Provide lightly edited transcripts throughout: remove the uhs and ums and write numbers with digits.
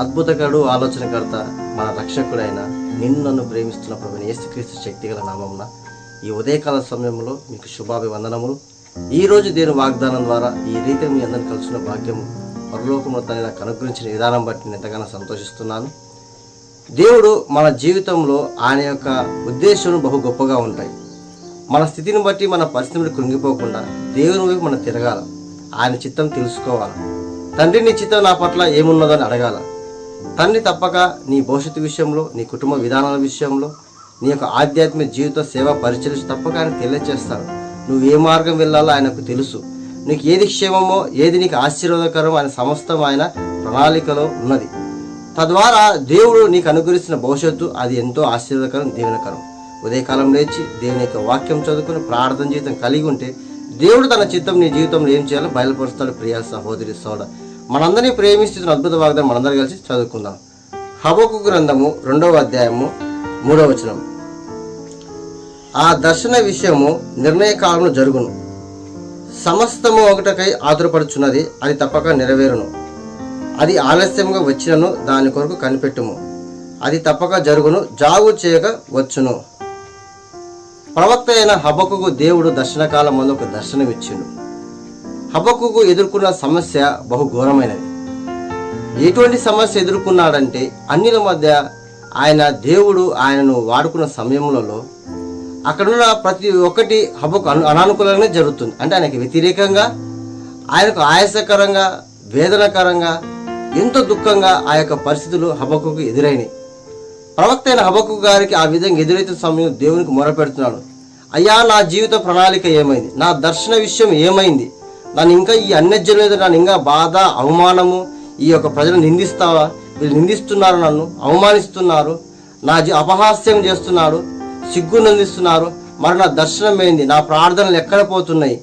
అద్భుతకరుడు, ఆలోచనకర్త, మన రక్షకుడైన నన్ను ప్రేమిస్తున్న ప్రభువైన యేసుక్రీస్తు శక్తిగల నామమున ఈ ఉదయకాల సమయంలో మీకు శుభాభివందనములు. ఈరోజు దేవుని వాగ్దానం ద్వారా ఈ రీతిగా మీ అందరిని కలుసుకున్న భాగ్యము పరలోకంలో తన నాకు అనుగ్రహించిన విధానం బట్టి నేను ఎంతగానో సంతోషిస్తున్నాను. దేవుడు మన జీవితంలో ఆయన యొక్క ఉద్దేశం బహు గొప్పగా ఉంటాయి. మన స్థితిని బట్టి, మన పరిస్థితిని కృంగిపోకుండా దేవుని వైపు మనం తిరగాల. ఆయన చిత్తం తెలుసుకోవాలి. తండ్రి, నీ చిత్తం నా పట్ల ఏమున్నదో అని అడగాల. తండ్రి తప్పక నీ భవిష్యత్తు విషయంలో, నీ కుటుంబ విధానాల విషయంలో, నీ యొక్క ఆధ్యాత్మిక జీవిత సేవా పరిచయం తప్పక ఆయన తెలియజేస్తాడు. నువ్వు ఏ మార్గం వెళ్ళాలో ఆయనకు తెలుసు. నీకు ఏది క్షేమమో, ఏది నీకు ఆశీర్వాదకరమో ఆయన సమస్తం ఆయన ప్రణాళికలో ఉన్నది. తద్వారా దేవుడు నీకు అనుగ్రహిస్తున్న భవిష్యత్తు అది ఎంతో ఆశీర్వాదకరం, దీవెనకరం. ఉదయకాలం లేచి దేవుని యొక్క వాక్యం చదువుకుని ప్రార్థన జీవితం కలిగి ఉంటే దేవుడు తన చిత్తం నీ జీవితంలో ఏం చేయాలో బయలుపరుస్తాడు. ప్రియ సహోదరి సోదరుడా, మనందరినీ ప్రేమిస్తున్న అద్భుత వాగ్దానం మనందరం కలిసి చదువుకుందాం. హబక్కు గ్రంథము 2వ అధ్యాయము 3వ వచనం. ఆ దర్శన విషయము నిర్ణయ కాలంలో జరుగును. సమస్తము ఒకటకై ఆతురపడుచున్నది, అది తప్పక నెరవేరును. అది ఆలస్యంగా వచ్చినను దాని కొరకు కనిపెట్టుము, అది తప్పక జరుగును, జాగు చేయక వచ్చును. ప్రవక్త అయిన హబక్కుకు దేవుడు దర్శనకాలం ముందు ఒక దర్శనం ఇచ్చిండు. హబక్కుకు ఎదుర్కొన్న సమస్య బహు ఘోరమైనది. ఎటువంటి సమస్య ఎదుర్కొన్నాడంటే, అన్యుల మధ్య దేవుడు ఆయనను వాడుకున్న సమయంలో అక్కడున్న ప్రతి ఒక్కటి హబక్కు అనానుకూలంగానే జరుగుతుంది. అంటే ఆయనకి వ్యతిరేకంగా, ఆయనకు ఆయాసకరంగా, వేదనకరంగా, ఎంతో దుఃఖంగా ఆ యొక్క పరిస్థితులు హబక్కుకు ఎదురైనాయి. ప్రవక్త అయిన హబక్కు గారికి ఆ విధంగా ఎదురైతే సమయం దేవునికి మొరపెడుతున్నాడు. అయ్యా, నా జీవిత ప్రణాళిక ఏమైంది? నా దర్శన విషయం ఏమైంది? నన్ను ఇంకా ఈ అన్యజనులు నన్ను ఇంకా బాధ, అవమానము, ఈ యొక్క ప్రజలు నిందిస్తావా? వీళ్ళు నిందిస్తున్నారు, నన్ను అవమానిస్తున్నారు, నా అపహాస్యం చేస్తున్నారు, సిగ్గు నందిస్తున్నారు. మరి నా దర్శనం ఏంది? నా ప్రార్థనలు ఎక్కడ పోతున్నాయి?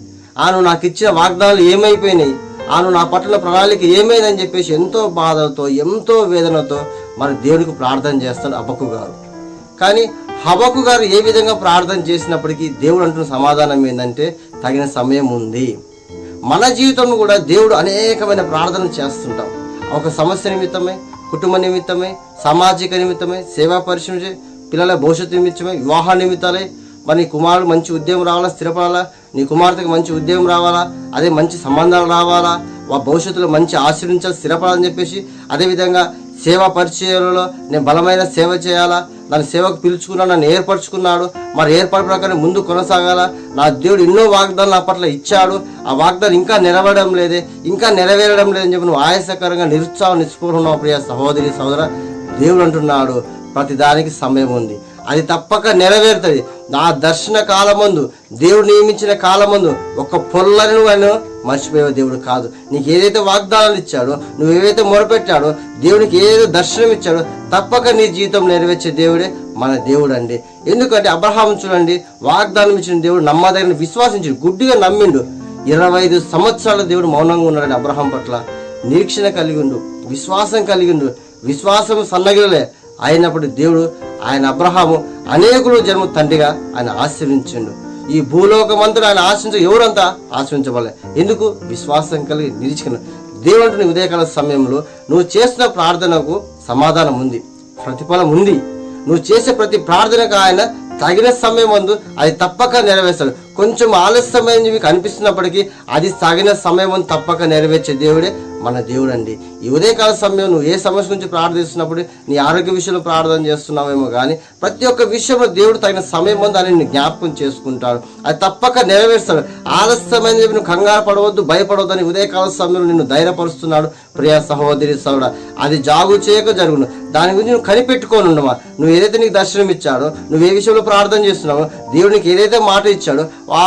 ఆను నాకు ఇచ్చిన వాగ్దానాలు ఏమైపోయినాయి? ఆను నా పట్ల ప్రణాళిక ఏమైందని చెప్పేసి ఎంతో బాధతో, ఎంతో వేదనతో మరి దేవునికి ప్రార్థన చేస్తాడు హబక్కు గారు. కానీ హబక్కు గారు ఏ విధంగా ప్రార్థన చేసినప్పటికీ దేవుడు అంటున్న సమాధానం ఏంటంటే, తగిన సమయం ఉంది. మన జీవితంలో కూడా దేవుడు అనేకమైన ప్రార్థనలు చేస్తుంటాం. ఒక సమస్య నిమిత్తమై, కుటుంబ నిమిత్తమై, సామాజిక నిమిత్తమై, సేవా పరిశ్రమ, పిల్లల భవిష్యత్తు నిమిత్తమై, వివాహ నిమిత్తాలై, మరి నీ కుమారుడు మంచి ఉద్యోగం రావాలా, స్థిరపడాలా, నీ కుమార్తెకి మంచి ఉద్యోగం రావాలా, అదే మంచి సంబంధాలు రావాలా, భవిష్యత్తులో మంచి ఆశీర్వించాలి, స్థిరపడాలని చెప్పేసి, అదేవిధంగా సేవా పరిచయాలలో నేను బలమైన సేవ చేయాలా, నన్ను సేవకు పిలుచుకున్నాడు, నన్ను ఏర్పరచుకున్నాడు, మరి ఏర్పాటు ప్రకారం ముందు కొనసాగాల, నా దేవుడు ఎన్నో వాగ్దానాలు నా పట్ల ఇచ్చాడు, ఆ వాగ్దానం ఇంకా నెరవేరడం లేదే, ఇంకా నెరవేరడం లేదని చెప్పి నువ్వు ఆయాసకరంగా నిరుత్సాహం నిస్పృహున్నావు. ప్రియ సహోదరి సహోదర, దేవుడు అంటున్నాడు ప్రతిదానికి సమయం ఉంది, అది తప్పక నెరవేరుతుంది. నా దర్శన కాలమందు, దేవుడు నియమించిన కాలమందు ఒక్క పొల్లని నువ్వు మర్చిపోయే దేవుడు కాదు. నీకు ఏదైతే వాగ్దానాలు ఇచ్చాడో, నువ్వు ఏవైతే మొరపెట్టాడో, దేవునికి ఏదైతే దర్శనం ఇచ్చాడో తప్పక నీ జీవితం నెరవేర్చే దేవుడే మన దేవుడు అండి. ఎందుకంటే అబ్రహాము చూడండి, వాగ్దానం ఇచ్చిన దేవుడు నమ్మదగిన విశ్వాసించి గుడ్డిగా నమ్మిండు. 25 సంవత్సరాల దేవుడు మౌనంగా ఉన్నాడని అబ్రహాం పట్ల నిరీక్షణ కలిగిండు, విశ్వాసం కలిగిండు. విశ్వాసం సన్నగిలలే అయినప్పుడు దేవుడు ఆయన అబ్రహాము అనేకులు జన్మ తండ్రిగా ఆయన ఆశీర్వించిండు. ఈ భూలోకమంతా ఆయన ఆశించ ఎవరంతా ఆశీర్వించబడలే. ఎందుకు? విశ్వాసం కలిగి నిరీక్షణ. దేవుడు నీ ఉదయకాల సమయంలో నువ్వు చేసిన ప్రార్థనకు సమాధానం ఉంది, ప్రతిఫలం ఉంది. నువ్వు చేసే ప్రతి ప్రార్థనకు ఆయన తగిన సమయం ముందు అది తప్పక నెరవేర్చాడు. కొంచెం ఆలస్యమైంది మీకు అనిపిస్తున్నప్పటికీ అది తగిన సమయం తప్పక నెరవేర్చే దేవుడే మన దేవుడు అండి. ఈ ఉదయకాల సమయం నువ్వు ఏ సమస్య గురించి ప్రార్థిస్తున్నప్పుడు, నీ ఆరోగ్య విషయంలో ప్రార్థన చేస్తున్నావేమో కానీ ప్రతి ఒక్క విషయంలో దేవుడు తగిన సమయం ముందు అని జ్ఞాపకం చేసుకుంటాడు, అది తప్పక నెరవేరుస్తాడు. ఆలస్యమైంది నువ్వు కంగారు పడవద్దు, భయపడవద్దు అని ఉదయకాల సమయంలో నిన్ను ధైర్యపరుస్తున్నాడు. ప్రియ సహోదరి సహోదరుడా, అది జాగు చేయక జరుగును. దాని గురించి నువ్వు కనిపెట్టుకొని ఉండవా. నువ్వు ఏదైతే నీకు దర్శనం ఇచ్చాడో, నువ్వు ఏ విషయంలో ప్రార్థన చేస్తున్నావో, దేవునికి ఏదైతే మాట ఇచ్చాడో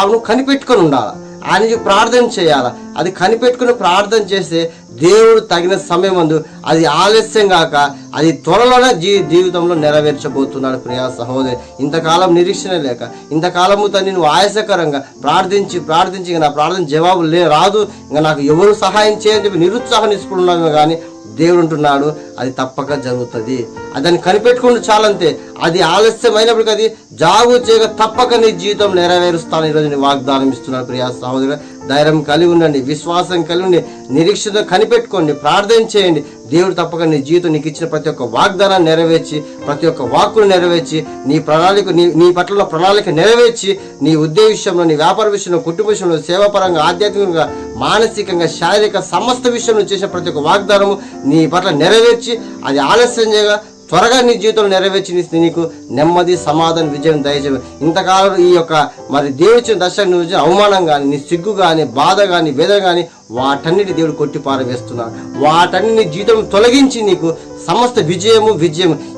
నువ్వు కనిపెట్టుకొని ఉండాలా, ఆయనకి ప్రార్థన చేయాలా. అది కనిపెట్టుకుని ప్రార్థన చేస్తే దేవుడు తగిన సమయం ముందు అది ఆలస్యం కాక అది త్వరలోనే జీవితంలో నెరవేర్చబోతున్నాడు. ప్రియా సహోదరి, ఇంతకాలం నిరీక్షణ లేక, ఇంతకాలము తను నువ్వు ఆయాసకరంగా ప్రార్థించి నా ప్రార్థన జవాబు రాదు, ఇంకా నాకు ఎవరు సహాయం చేయని చెప్పి నిరుత్సాహం నిలుపుకున్నాము. కానీ దేవుడు అంటున్నాడు అది తప్పక జరుగుతుంది. దాన్ని కనిపెట్టుకుంటూ చాలంతే. అది ఆలస్యమైనప్పటికీ అది జాగు చేయగా తప్పక నీ జీవితం నెరవేరుస్తాను ఈరోజు నీ వాగ్దానం ఇస్తున్నాను. ప్రియా సహోదరుడు, ధైర్యం కలిగి ఉండండి, విశ్వాసం కలిగి ఉండి, నిరీక్షణ కనిపెట్టుకోండి, ప్రార్థన చేయండి. దేవుడు తప్పక నీ జీవితం నీకు ఇచ్చిన ప్రతి ఒక్క వాగ్దానాన్ని నెరవేర్చి, ప్రతి ఒక్క వాక్కును నెరవేర్చి, నీ ప్రణాళిక నీ పట్ల ప్రణాళిక నెరవేర్చి, నీ ఉద్యోగ విషయంలో, నీ వ్యాపార విషయంలో, కుటుంబ విషయంలో, సేవాపరంగా, ఆధ్యాత్మికంగా, మానసికంగా, శారీరక సమస్త విషయంలో చేసిన ప్రతి ఒక్క వాగ్దానము నీ పట్ల నెరవేర్చి, అది ఆలస్యం చేయగా త్వరగా నీ జీవితంలో నెరవేర్చి నీకు నెమ్మది, సమాధానం, విజయం దయచేయ. ఇంతకాలం ఈ యొక్క మరి దేవుడిచ్చిన దర్శనం నుంచి అవమానం కానీ, నీ సిగ్గు కానీ, బాధ కానీ, వేదన కానీ వాటన్నిటి దేవుడు కొట్టి పారవేస్తున్నాడు. వాటన్ని జీవితం తొలగించి నీకు సమస్త విజయము.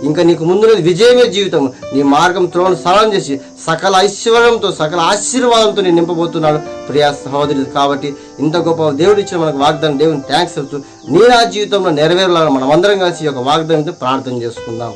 ఇంకా నీకు ముందున్నది విజయమే జీవితము. నీ మార్గం త్రోవను సరళం చేసి సకల ఐశ్వర్యంతో, సకల ఆశీర్వాదంతో నేను నింపబోతున్నాడు ప్రియా సహోదరుడు. కాబట్టి ఇంత గొప్ప దేవుడు ఇచ్చిన మనకు వాగ్దానం, దేవుని థ్యాంక్స్ చెప్తూ నీ నా జీవితంలో నెరవేరాలని మనం అందరం కలిసి ఈ యొక్క వాగ్దానంతో ప్రార్థన చేసుకుందాం.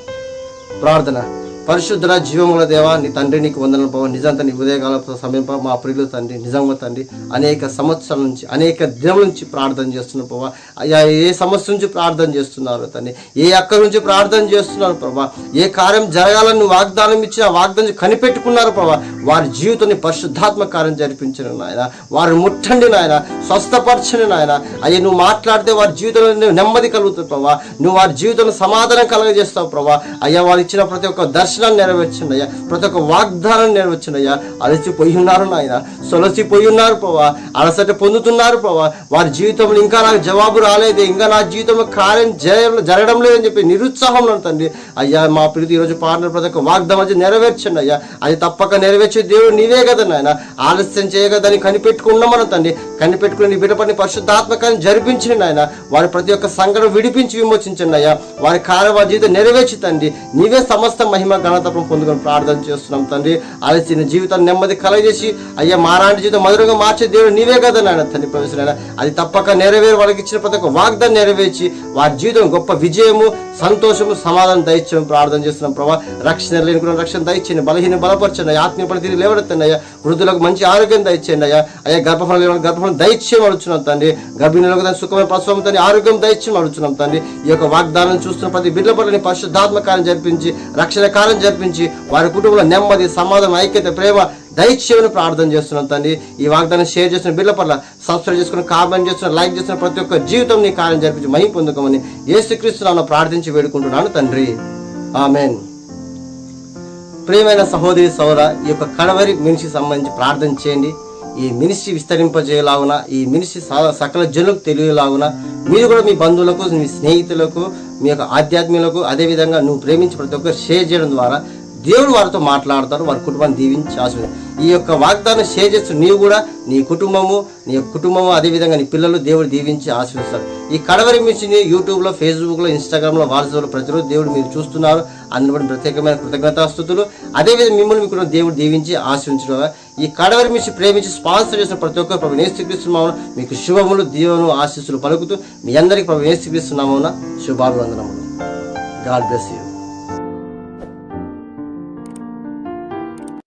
ప్రార్థన. పరిశుద్ధ జీవముల దేవా, నీ తండ్రి నీకు వందనలు పోవ. నిజంతా నీ ఉదయకాల సమయం మా ప్రియులు తండ్రి, నిజంగా తండ్రి అనేక సంవత్సరాల నుంచి, అనేక దినముల నుంచి ప్రార్థన చేస్తున్నారు ప్రభా. అయ్యా, ఏ సమస్య నుంచి ప్రార్థన చేస్తున్నారు తండ్రి, ఏ అక్కడి నుంచి ప్రార్థన చేస్తున్నారు ప్రభా, ఏ కార్యం జరగాలని నువ్వు వాగ్దానం ఇచ్చిన వాగ్దానం కనిపెట్టుకున్నారు ప్రభా. వారి జీవితాన్ని పరిశుద్ధాత్మ కార్యం జరిపించను నాయన. వారిని ముట్టండి నాయన, స్వస్థపరచండి నాయన. అయ్యా, నువ్వు మాట్లాడితే వారి జీవితంలో నెమ్మది కలుగుతుంది ప్రభా. నువ్వు వారి జీవితంలో సమాధానం కలగజేస్తావు ప్రభా. అయ్యా, వారు ఇచ్చిన ప్రతి ఒక్క దర్శనాన్ని నెరవేర్చండి అయ్యా, ప్రతి ఒక్క వాగ్దానం నెరవేర్చండి అయ్యా. అలసిపోయి ఉన్నారు నాయన, సొలసిపోయి ఉన్నారు ప్రభా, అలసట పొందుతున్నారు ప్రభా. వారి జీవితంలో ఇంకా నాకు జవాబు రాలేదు, ఇంకా నా జీవితంలో కార్యం జరగడం లేదని చెప్పి నిరుత్సాహంలో తండ్రి. అయ్యా, మా ప్రీతి ఈరోజు పాడిన ప్రతి ఒక్క వాగ్దానం నెరవేర్చండి అయ్యా. అది తప్పక నెరవేర్చే దేవుడు నీవే కదా నాయన. ఆలస్యం చేయగదని కనిపెట్టుకున్నామన్న తండ్రి. కనిపెట్టుకుని నీ బిడ్డ పని పరిశుద్ధాత్మకాన్ని జరిపించండి నాయన. వారి ప్రతి ఒక్క సంఘటన విడిపించి విమోచించండి అయ్యా. వారి కార్య వారి జీవితం నెరవేర్చి తండ్రి, నీవే సమస్త మహిమ ఘనతత్వం పొందుకొని ప్రార్థన చేస్తున్నాం తండ్రి. ఆలస్య జీవితాన్ని నెమ్మది కలగజేసి అయ్యా, మారాంటి జీవితం మధురంగా మార్చే దేవుడు నీవే కదా నాయన తండ్రి. ప్రవేశనైనా అది తప్పక నెరవేరు. వాళ్ళకి ఇచ్చిన ప్రతి ఒక్క వాగ్దానం నెరవేర్చి వారి జీవితం గొప్ప విజయము, సంతోషము, సమాధానం దయచేయమని ప్రార్థన చేస్తున్నాం ప్రభా. రక్షణ లేని రక్షణ దయచేయండి, బలహీన బలపరచండి అయ్యా, ఆత్మీయ పడి తిరిగి లేవడెత్తండి అయ్యా. వృద్ధులకు మంచి ఆరోగ్యం దయచేయండి అయ్యా. అయ్యా, గర్భఫలం లేని గర్భఫలం దయచేయమని అడుగుతున్నాం తండ్రి. గర్భిణులకు దాని సుఖమైన ప్రసవం తండ్రి ఆరోగ్యం దయచేయమని అడుగుతున్నాం తండ్రి. ఈ యొక్క వాగ్దానం చూస్తున్న ప్రతి బిడ్డల పట్ల పరిశుద్ధాత్మ కార్యం జరిపించి, రక్షణ కార్యం జరిపించి, వారి కుటుంబంలో నెమ్మది, సమాధానం, ఐక్యత, ప్రేమ దయచేయమని ప్రార్థన చేస్తున్నాం తండ్రి. ఈ వాగ్దానం షేర్ చేస్తున్న బిడ్డల పట్ల, సబ్స్క్రైబ్ చేసుకుని, కామెంట్ చేస్తున్న, లైక్ చేస్తున్న ప్రతి ఒక్క జీవితం నీ కార్యం జరిపించి మహిమ పొందుకోమని యేసుక్రీస్తు నామమున ప్రార్థించి వేడుకుంటున్నాను తండ్రి. ఆమెన్. ప్రియమైన సహోదరి సోదర, ఈ యొక్క కడవరి మినిస్ట్రీకి సంబంధించి ప్రార్థన చేయండి. ఈ మినిస్ట్రీ విస్తరింపజేయలాగున, ఈ మినిస్ట్రీ సకల జనులకు తెలియలాగున, మీరు కూడా మీ బంధువులకు, మీ స్నేహితులకు, మీ యొక్క ఆధ్యాత్మికులకు, అదేవిధంగా నువ్వు ప్రేమించి ప్రతి ఒక్కరు షేర్ చేయడం ద్వారా దేవుడు వారితో మాట్లాడతారు, వారి కుటుంబాన్ని దీవించి ఆశీర్వదించారు. ఈ యొక్క వాగ్దానం షేర్ చేస్తూ నీవు కూడా, నీ కుటుంబము అదేవిధంగా నీ పిల్లలు దేవుడు దీవించి ఆశీర్వదిస్తారు. ఈ కడవరి మిర్చిని యూట్యూబ్లో, ఫేస్బుక్లో, ఇన్స్టాగ్రామ్లో, వాట్సాప్లో ప్రతిరోజు దేవుడు మీరు చూస్తున్నారు. అందులో ప్రత్యేకమైన కృతజ్ఞతాస్తుతులు. అదేవిధంగా మిమ్మల్ని మీకు దేవుడు దీవించి ఆశీర్వించడం. ఈ కడవరి మిర్చి ప్రేమించి స్పాన్సర్ చేసిన ప్రతి ఒక్కరు ప్రభు యేసుక్రీస్తు నామమున మీకు శుభములు, దీవెనలు, ఆశీస్సులు పలుకుతూ మీ అందరికీ ప్రభు యేసుక్రీస్తు నామమున శుభాభివందనములు. God bless you.